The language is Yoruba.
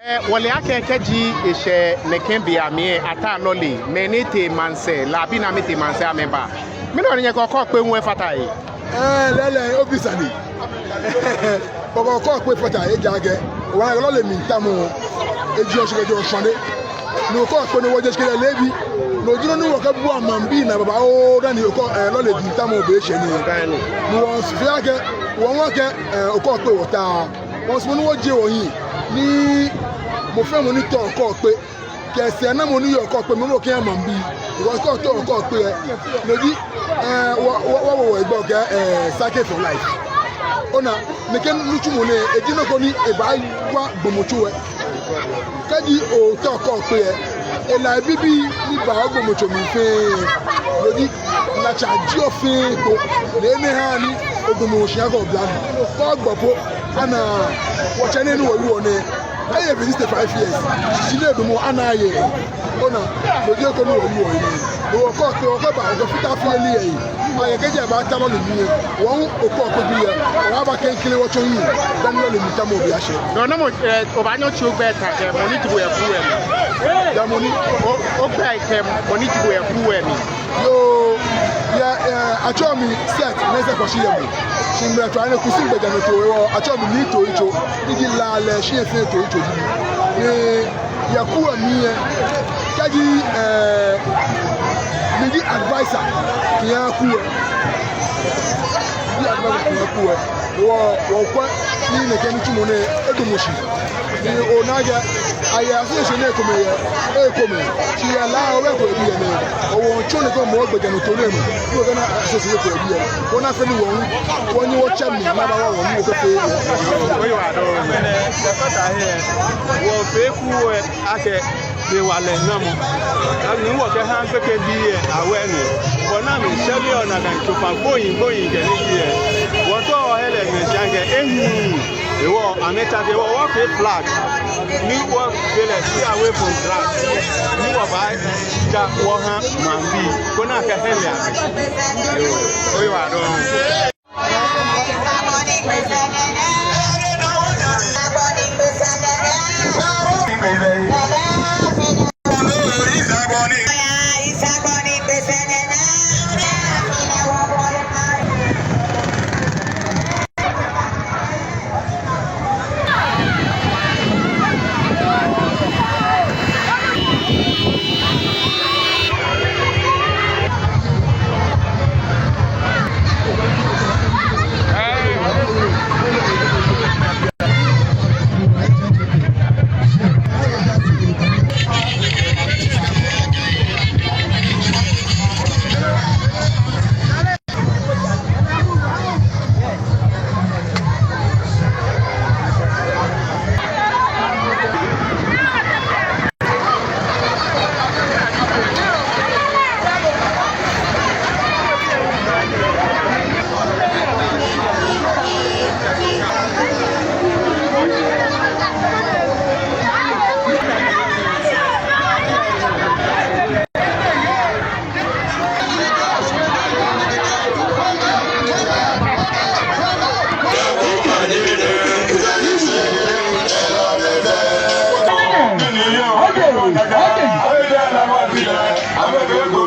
Wale ake ji ishe nekembi amie ata loli menite manse labi na mite manse ameba. Mino ni ko pe nwe fata yi. Lele obisani. Ko pe fata e jage. Wa lo le mi tamo eji o sekejo sonde. No ko pe no woje sekele lebi. No jiro ni wo ka bu amambi na baba o da ni ko lo le mi tamo be se ni kan ni. Mo won fi ake won ke o ko pe wota. Won so ni wo je oyin ni mo fẹ́ mo ní tọ́ ọkọ̀ pé kẹsẹ̀ náà mo ní yọ ọkọ̀ pé mo mọ̀ kí ẹ mọ̀ bí ìwọ kọ́ tọ́ ọkọ̀ pé ẹ lójú wọ́wọ́ ẹgbẹ́ ọ̀gá circuit for life ọ̀nà nìkẹ́ lùtù mo ní èdè náà kọ́ ní ìbá wá gbòmòtò ẹ kẹ́jì òótọ́ ọkọ̀ pé ẹ ìlà bíbí nígbà gbòmòtò mi fẹ́ lójú nàchà jí òfin tó lẹ́ẹ̀mí hàn ní ogbòmòṣì àgọ̀ ọ̀bìlánì kọ́ gbọ̀pọ̀ ẹ̀nà wọ̀chẹ́ nínú òwú ọ̀nà I have been 5 years. She never more anaye. Ona, no je ko no ru o ni. O ko ba o fita fi ele yi. Ma ye keje ba ta lo le mi. Won o ko bi ye. O ba ken kile wo cho yin. Dan lo le mi ta mo bi a se. No no mo o ba nyo chi o gbe ta ke mo ni ti bo e fu e mi. Da mo ni o gbe ke mo ni ti bo e fu e mi. Yo ya acho mi set na se ko shi ye mo. Shimbe try na kusi gbeja no to acho mi ni to icho. Ni la le shi e fe to icho. Yakuwa miye kaji midi advisor yakuwa ni advisor yakuwa wo kwa ni ne kenu tumo ne edumoshi ni onaga aya association e kome ti ala o be ko bi e ne o cho ne ko mo gbeja no to ne mo ni o gana association ko bi e o na fe ni won ni wo cham ni ma ba wa won ni o ko fe o yo ado mene sekota he wo fe ku ake be wale namo ani wo ke han pe ke bi e awe ni bo na mi sele ona kan to fa boyin ke ni bi e wo to hele mi jange ehi ewo ameta ke wo fe flag ni wo fele see away from grass ni wo ba ja wo han mambi ko na ke hele ake o yo ado Okay.